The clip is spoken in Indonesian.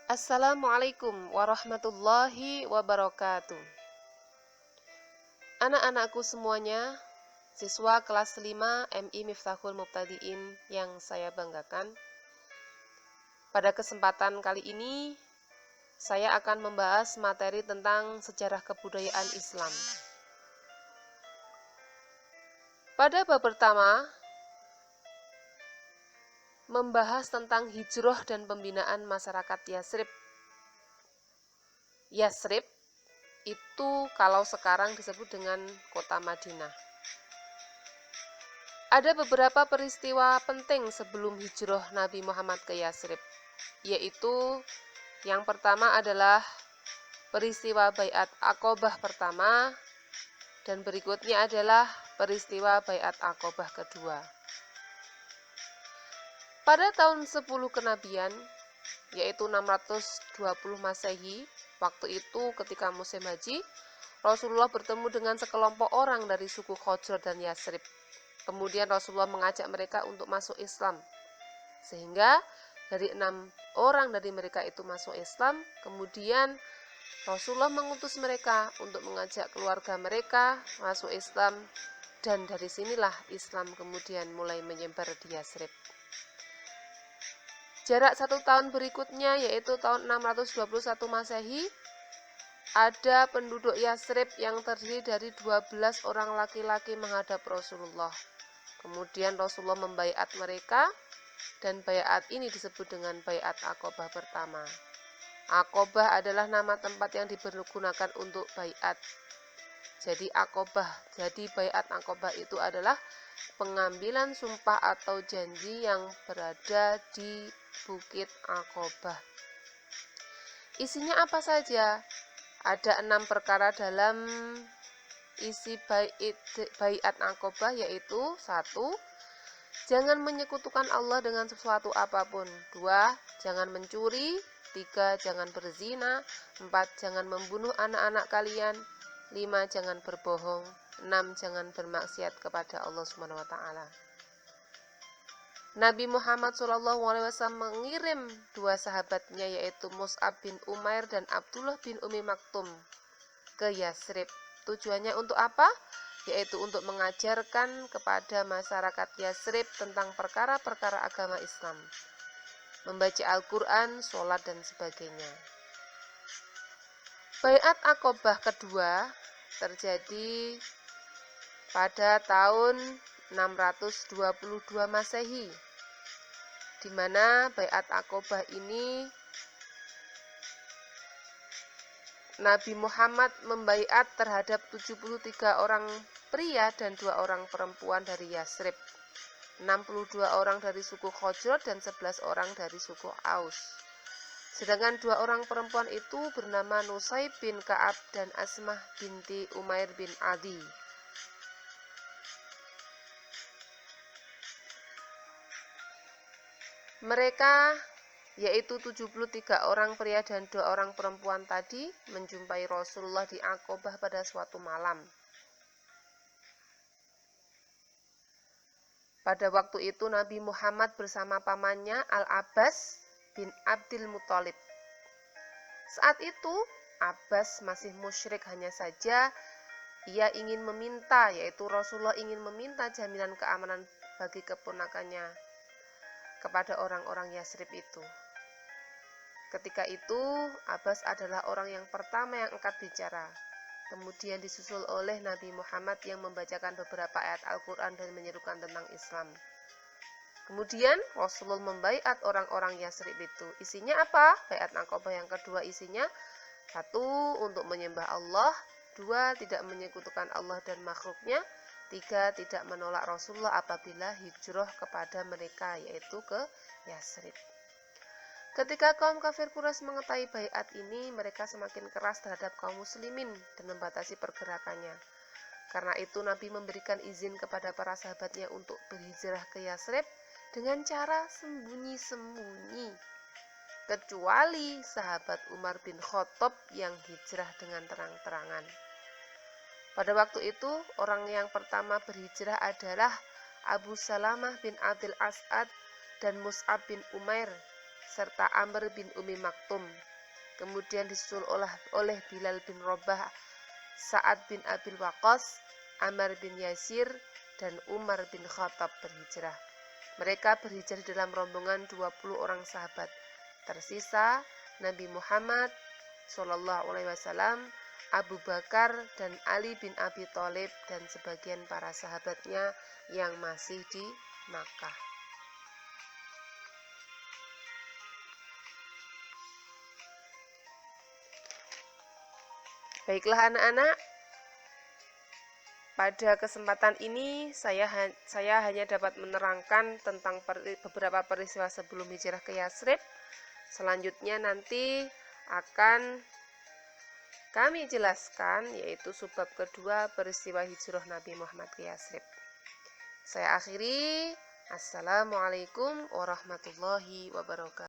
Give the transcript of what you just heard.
Assalamualaikum warahmatullahi wabarakatuh. Anak-anakku semuanya, siswa kelas 5 MI Miftahul Mubtadiin yang saya banggakan. Pada kesempatan kali ini, saya akan membahas materi tentang sejarah kebudayaan Islam. Pada bab pertama, membahas tentang hijrah dan pembinaan masyarakat Yasrib. Yasrib itu kalau sekarang disebut dengan kota Madinah. Ada beberapa peristiwa penting sebelum hijrah Nabi Muhammad ke Yasrib, yaitu yang pertama adalah peristiwa Baiat Aqobah pertama, dan berikutnya adalah peristiwa Baiat Aqobah kedua. Pada tahun 10 kenabian, yaitu 620 Masehi, waktu itu ketika musim haji, Rasulullah bertemu dengan sekelompok orang dari suku Khazraj dan Yasrib. Kemudian Rasulullah mengajak mereka untuk masuk Islam. Sehingga dari 6 orang dari mereka itu masuk Islam, kemudian Rasulullah mengutus mereka untuk mengajak keluarga mereka masuk Islam, dan dari sinilah Islam kemudian mulai menyebar di Yasrib. Jarak 1 tahun berikutnya, yaitu tahun 621 Masehi, ada penduduk Yasrib yang terdiri dari 12 orang laki-laki menghadap Rasulullah. Kemudian Rasulullah membaiat mereka, dan baiat ini disebut dengan Baiat Aqobah pertama. Aqobah adalah nama tempat yang dipergunakan untuk baiat. Jadi baiat Aqobah itu adalah pengambilan sumpah atau janji yang berada di Bukit Aqobah. Isinya apa saja? Ada 6 perkara dalam isi baiat Aqobah, yaitu 1. Jangan menyekutukan Allah dengan sesuatu apapun. 2. Jangan mencuri. 3. Jangan berzina. 4. Jangan membunuh anak-anak kalian. 5. Jangan berbohong. 6. Jangan bermaksiat kepada Allah SWT. Nabi Muhammad SAW mengirim 2 sahabatnya, yaitu Mus'ab bin Umair dan Abdullah bin Umi Maktum, ke Yasrib. Tujuannya untuk apa? Yaitu untuk mengajarkan kepada masyarakat Yasrib tentang perkara-perkara agama Islam, membaca Al-Quran, sholat, dan sebagainya. Baiat Aqobah kedua terjadi pada tahun 622 Masehi, di mana Baiat Aqobah ini Nabi Muhammad membaiat terhadap 73 orang pria dan 2 orang perempuan dari Yasrib, 62 orang dari suku Khazraj dan 11 orang dari suku Aus. Sedangkan 2 orang perempuan itu bernama Nusaib bin Ka'ab dan Asmah binti Umair bin Adi. Mereka, yaitu 73 orang pria dan 2 orang perempuan tadi, menjumpai Rasulullah di Aqobah pada suatu malam. Pada waktu itu Nabi Muhammad bersama pamannya Al-Abbas bin Abdul Muthalib. Saat itu Abbas masih musyrik, hanya saja ia ingin meminta, yaitu Rasulullah ingin meminta jaminan keamanan bagi keponakannya kepada orang-orang Yasrib itu. Ketika itu Abbas adalah orang yang pertama yang angkat bicara. Kemudian disusul oleh Nabi Muhammad yang membacakan beberapa ayat Al-Quran dan menyerukan tentang Islam. Kemudian Rasulullah membaiat orang-orang Yasrib itu. Isinya apa? Baiat Aqobah yang kedua isinya 1. Untuk menyembah Allah. 2. Tidak menyekutukan Allah dan makhluknya. 3. Tidak menolak Rasulullah apabila hijrah kepada mereka, yaitu ke Yasrib. Ketika kaum kafir Quraisy mengetahui baiat ini, mereka semakin keras terhadap kaum muslimin dan membatasi pergerakannya. Karena itu Nabi memberikan izin kepada para sahabatnya untuk berhijrah ke Yasrib dengan cara sembunyi-sembunyi, kecuali sahabat Umar bin Khattab yang hijrah dengan terang-terangan. Pada waktu itu, orang yang pertama berhijrah adalah Abu Salamah bin Abdul As'ad dan Mus'ab bin Umair, serta Amr bin Umi Maktum. Kemudian disusul oleh Bilal bin Rabah, Sa'ad bin Abil Waqqas, Ammar bin Yasir, dan Umar bin Khattab berhijrah. Mereka berhijrah dalam rombongan 20 orang sahabat. Tersisa Nabi Muhammad SAW, Abu Bakar dan Ali bin Abi Thalib dan sebagian para sahabatnya yang masih di Makkah. Baiklah anak-anak, pada kesempatan ini saya hanya dapat menerangkan tentang beberapa peristiwa sebelum hijrah ke Yatsrib. Selanjutnya nanti akan kami jelaskan, yaitu subbab kedua peristiwa hijrah Nabi Muhammad ke Yatsrib. Saya akhiri. Assalamualaikum warahmatullahi wabarakatuh.